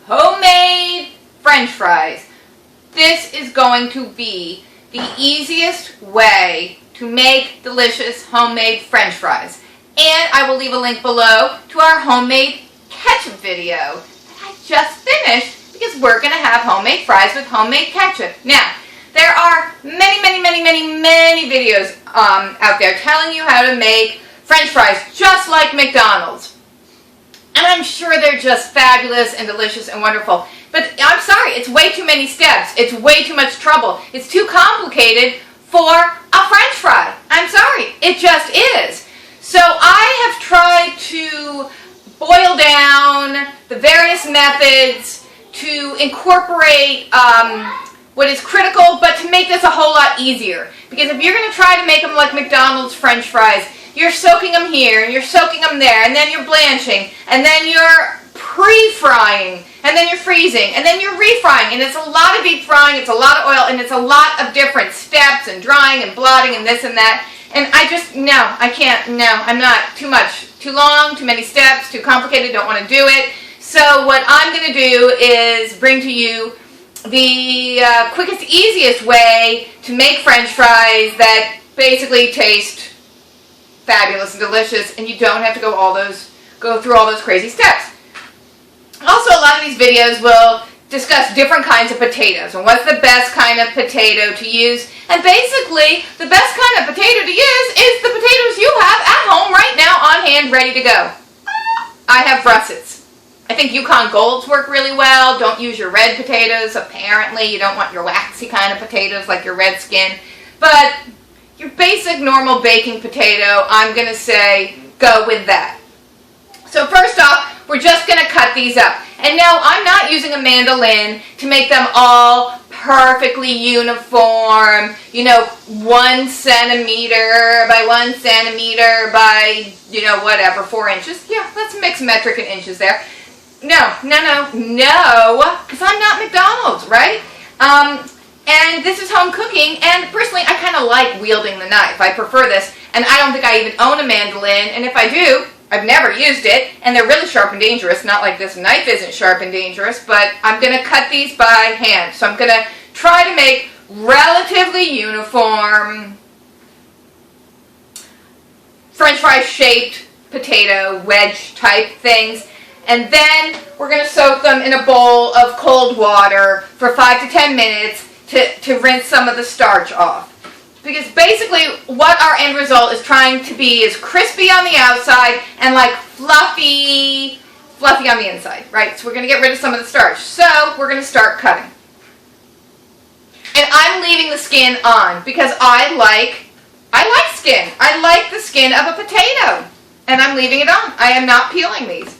homemade French fries. This is going to be the easiest way to make delicious homemade French fries. And I will leave a link below to our homemade ketchup video that I just finished, because we're going to have homemade fries with homemade ketchup. Now, there are many videos out there telling you how to make French fries just like McDonald's. And I'm sure they're just fabulous and delicious and wonderful. But I'm sorry, it's way too many steps. It's way too much trouble. It's too complicated for a French fry. I'm sorry, it just is. So I have tried to boil down the various methods to incorporate what is critical, but to make this a whole lot easier. Because if you're going to try to make them like McDonald's French fries, you're soaking them here, and you're soaking them there, and then you're blanching, and then you're pre-frying, and then you're freezing, and then you're refrying, and it's a lot of deep frying, it's a lot of oil, and it's a lot of different steps, and drying, and blotting, and this and that. And I just, no, I can't, no, I'm not, too much, too long, too many steps, too complicated, don't want to do it. So what I'm going to do is bring to you the quickest, easiest way to make French fries that basically taste fabulous and delicious, and you don't have to go through all those crazy steps. Also, a lot of these videos will discuss different kinds of potatoes and what's the best kind of potato to use. And basically, the best kind of potato to use is the potatoes you have at home right now on hand, ready to go. I have russets. I think Yukon Golds work really well. Don't use your red potatoes, apparently. You don't want your waxy kind of potatoes like your red skin. But your basic normal baking potato, I'm going to say go with that. So first off, we're just going to cut these up. And no, I'm not using a mandolin to make them all perfectly uniform, 1 centimeter by 1 centimeter by, whatever, 4 inches. Yeah, let's mix metric and inches there. No, because I'm not McDonald's, right? And this is home cooking, and personally, I kind of like wielding the knife. I prefer this, and I don't think I even own a mandolin, and if I do, I've never used it, and they're really sharp and dangerous. Not like this knife isn't sharp and dangerous, but I'm going to cut these by hand. So I'm going to try to make relatively uniform French fry shaped potato wedge type things. And then we're going to soak them in a bowl of cold water for 5 to 10 minutes to rinse some of the starch off. Because basically what our end result is trying to be is crispy on the outside and like fluffy on the inside, right? So we're going to get rid of some of the starch. So we're going to start cutting. And I'm leaving the skin on because I like skin. I like the skin of a potato. And I'm leaving it on. I am not peeling these.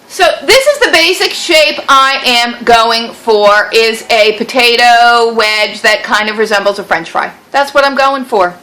So this is the basic shape I am going for, is a potato wedge that kind of resembles a French fry. That's what I'm going for.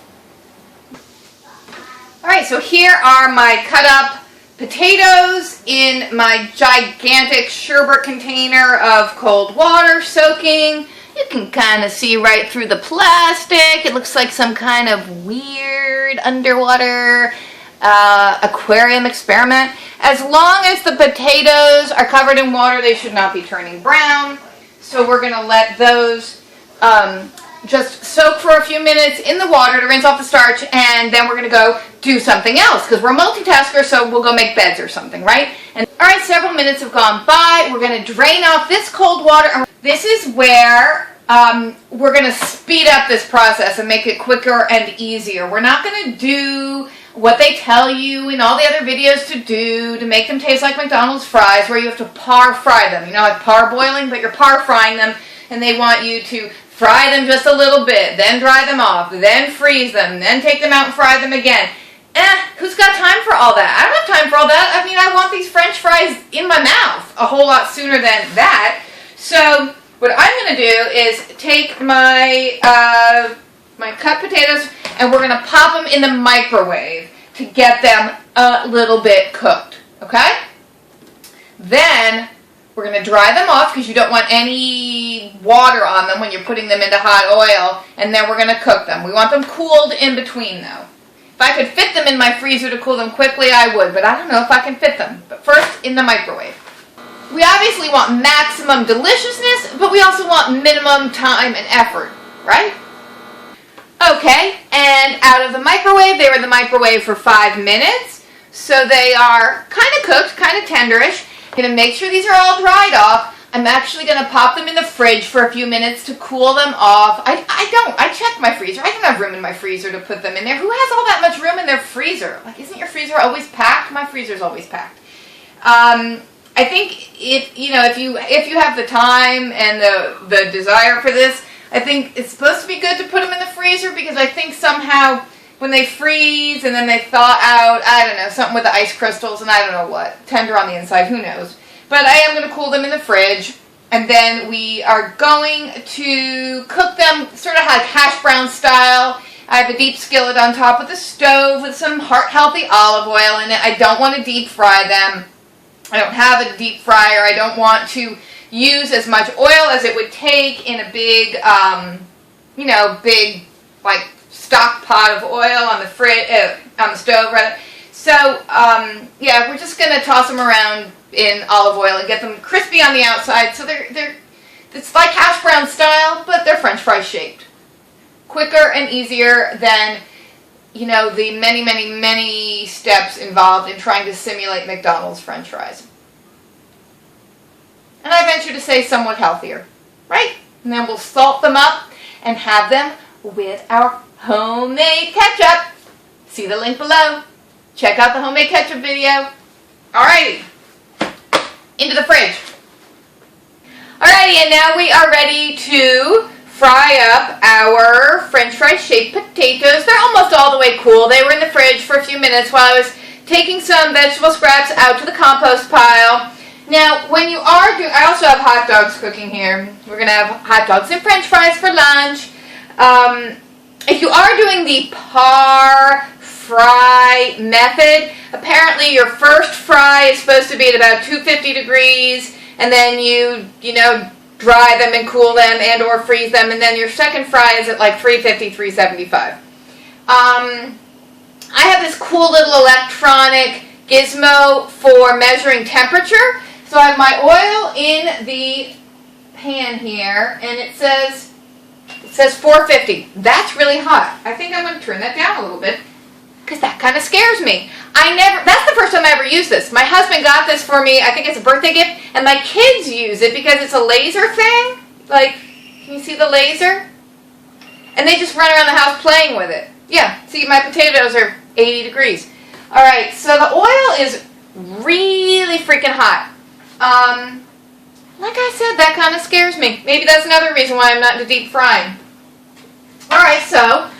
Alright, so here are my cut up potatoes in my gigantic sherbet container of cold water soaking. You can kind of see right through the plastic. It looks like some kind of weird underwater aquarium experiment. As long as the potatoes are covered in water, they should not be turning brown. So we're going to let those just soak for a few minutes in the water to rinse off the starch, and then we're going to go do something else, because we're multitaskers, so we'll go make beds or something, right? And alright, several minutes have gone by. We're going to drain off this cold water, and this is where we're going to speed up this process and make it quicker and easier. We're not going to do what they tell you in all the other videos to do to make them taste like McDonald's fries, where you have to par fry them. Like parboiling, but you're par frying them, and they want you to fry them just a little bit, then dry them off, then freeze them, then take them out and fry them again. Who's got time for all that? I don't have time for all that. I mean, I want these French fries in my mouth a whole lot sooner than that. So what I'm going to do is take my my cut potatoes, and we're going to pop them in the microwave to get them a little bit cooked, okay? Then We're going to dry them off because you don't want any water on them when you're putting them into hot oil, and then we're going to cook them. We want them cooled in between though. If I could fit them in my freezer to cool them quickly, I would, but I don't know if I can fit them. But first, in the microwave. We obviously want maximum deliciousness, but we also want minimum time and effort, right? Okay, and out of the microwave, they were in the microwave for 5 minutes, so they are kind of cooked, kind of tenderish. I'm going to make sure these are all dried off. I'm actually going to pop them in the fridge for a few minutes to cool them off. I checked my freezer. I don't have room in my freezer to put them in there. Who has all that much room in their freezer? Like, isn't your freezer always packed? My freezer's always packed. I think if you have the time and the desire for this, I think it's supposed to be good to put them in the freezer, because I think somehow when they freeze and then they thaw out, I don't know, something with the ice crystals and I don't know what, tender on the inside, who knows. But I am going to cool them in the fridge, and then we are going to cook them sort of like hash brown style. I have a deep skillet on top of the stove with some heart-healthy olive oil in it. I don't want to deep fry them. I don't have a deep fryer. I don't want to use as much oil as it would take in a big, big like stock pot of oil on the stove rather. So yeah, we're just gonna toss them around in olive oil and get them crispy on the outside. So it's like hash brown style, but they're French fry shaped. Quicker and easier than the many steps involved in trying to simulate McDonald's French fries. And I venture to say somewhat healthier, right? And then we'll salt them up and have them with our homemade ketchup. See the link below. Check out the homemade ketchup video. Alrighty, into the fridge. Alrighty, and now we are ready to fry up our French fry shaped potatoes. They're almost all the way cool. They were in the fridge for a few minutes while I was taking some vegetable scraps out to the compost pile. Now, when you are doing, I also have hot dogs cooking here. We're going to have hot dogs and French fries for lunch. If you are doing the par fry method, apparently your first fry is supposed to be at about 250 degrees, and then you dry them and cool them and or freeze them, and then your second fry is at like 350, 375. I have this cool little electronic gizmo for measuring temperature. So I have my oil in the pan here, and it says 450. That's really hot. I think I'm going to turn that down a little bit, because that kind of scares me. That's the first time I ever used this. My husband got this for me. I think it's a birthday gift, and my kids use it because it's a laser thing. Like, can you see the laser? And they just run around the house playing with it. Yeah, see, my potatoes are 80 degrees. All right, so the oil is really freaking hot. Like I said, that kind of scares me. Maybe that's another reason why I'm not into deep frying. All right, so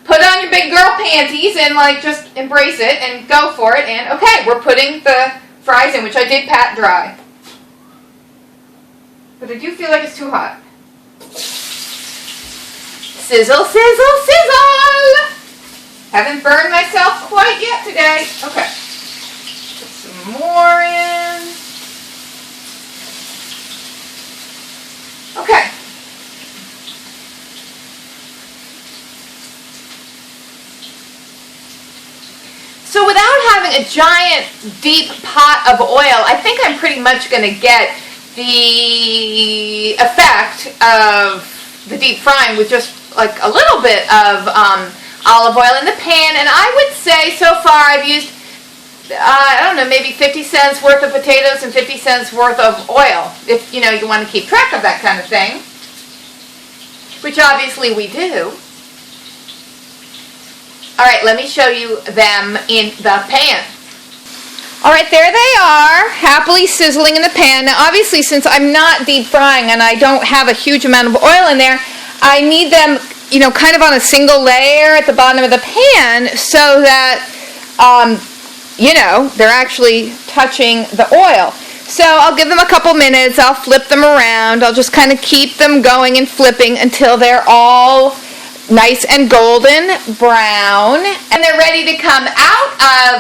put on your big girl panties and just embrace it and go for it. And okay, we're putting the fries in, which I did pat dry. But I do feel like it's too hot. Sizzle, sizzle, sizzle! Haven't burned myself quite yet today. Okay. Put some more in. Okay. So without having a giant deep pot of oil, I think I'm pretty much going to get the effect of the deep frying with just like a little bit of olive oil in the pan. And I would say so far I've used, I don't know, maybe 50 cents worth of potatoes and 50 cents worth of oil, if you want to keep track of that kind of thing, which obviously we do. All right, let me show you them in the pan. All right, there they are, happily sizzling in the pan. Now, obviously, since I'm not deep frying and I don't have a huge amount of oil in there, I need them, kind of on a single layer at the bottom of the pan so that, they're actually touching the oil. So I'll give them a couple minutes. I'll flip them around. I'll just kind of keep them going and flipping until they're all nice and golden brown, and they're ready to come out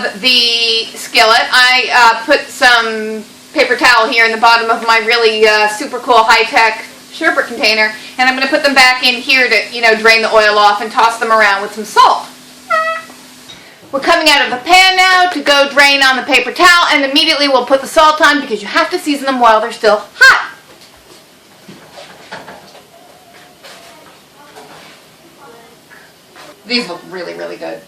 of the skillet. I put some paper towel here in the bottom of my really super cool high-tech sherbet container, and I'm going to put them back in here to, drain the oil off and toss them around with some salt. We're coming out of the pan now to go drain on the paper towel, and immediately we'll put the salt on because you have to season them while they're still hot. These look really, really good.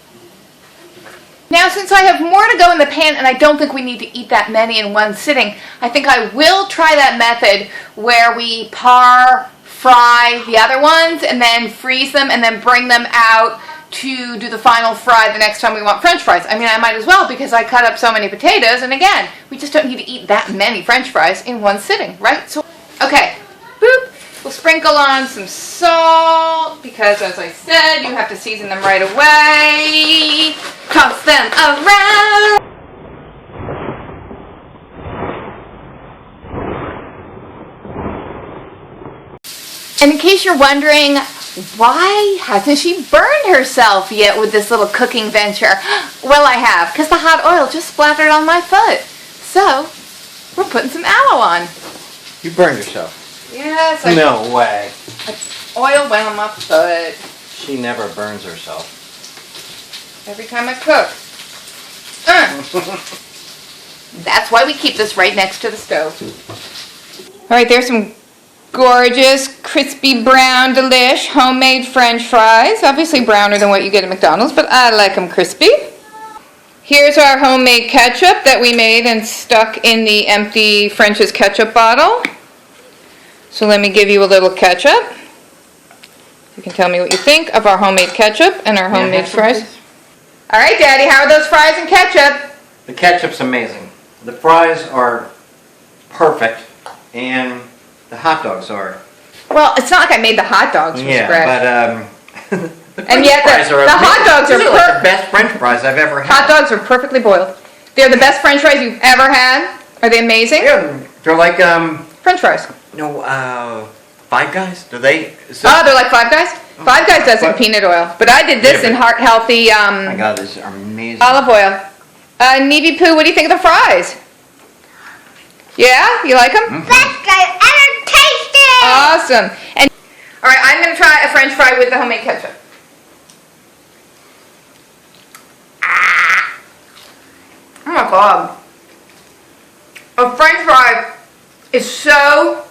Now, since I have more to go in the pan and I don't think we need to eat that many in one sitting, I think I will try that method where we fry the other ones and then freeze them and then bring them out to do the final fry the next time we want French fries. I mean, I might as well because I cut up so many potatoes, and again, we just don't need to eat that many French fries in one sitting, right? So, okay, boop. We'll sprinkle on some salt because, as I said, you have to season them right away. Toss them around. And in case you're wondering, why hasn't she burned herself yet with this little cooking venture? Well, I have, because the hot oil just splattered on my foot. So, we're putting some aloe on. You burned yourself? Yes. No way. Oil went on my foot. She never burns herself. Every time I cook. That's why we keep this right next to the stove. All right, there's some gorgeous, crispy, brown, delish, homemade French fries. Obviously browner than what you get at McDonald's, but I like them crispy. Here's our homemade ketchup that we made and stuck in the empty French's ketchup bottle. So let me give you a little ketchup. You can tell me what you think of our homemade ketchup and our homemade fries. All right, Daddy, how are those fries and ketchup? The ketchup's amazing. The fries are perfect, and the hot dogs are. Well, it's not like I made the hot dogs from scratch. But and yet the hot dogs are like the best French fries I've ever had. Hot dogs are perfectly boiled. They're the best French fries you've ever had. Are they amazing? Yeah, they're like French fries. No, Five Guys? Do they? Oh, they're like Five Guys? Five Guys does in peanut oil. But I did this in heart-healthy oh my God, these are amazing. Olive oil. Needy Poo, what do you think of the fries? Yeah? You like them? Best I've ever tasted! Awesome. And all right, I'm going to try a French fry with the homemade ketchup. Oh my God. A French fry is so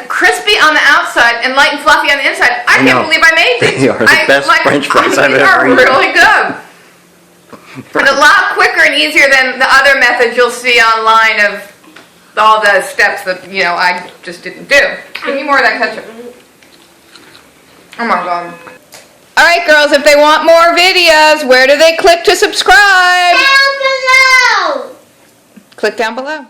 crispy on the outside and light and fluffy on the inside. I can't believe I made these. They are the best French fries I've ever eaten. They're really good. And a lot quicker and easier than the other methods you'll see online of all the steps that, I just didn't do. Give me more of that ketchup. Oh my God. All right, girls, if they want more videos, where do they click to subscribe? Down below! Click down below.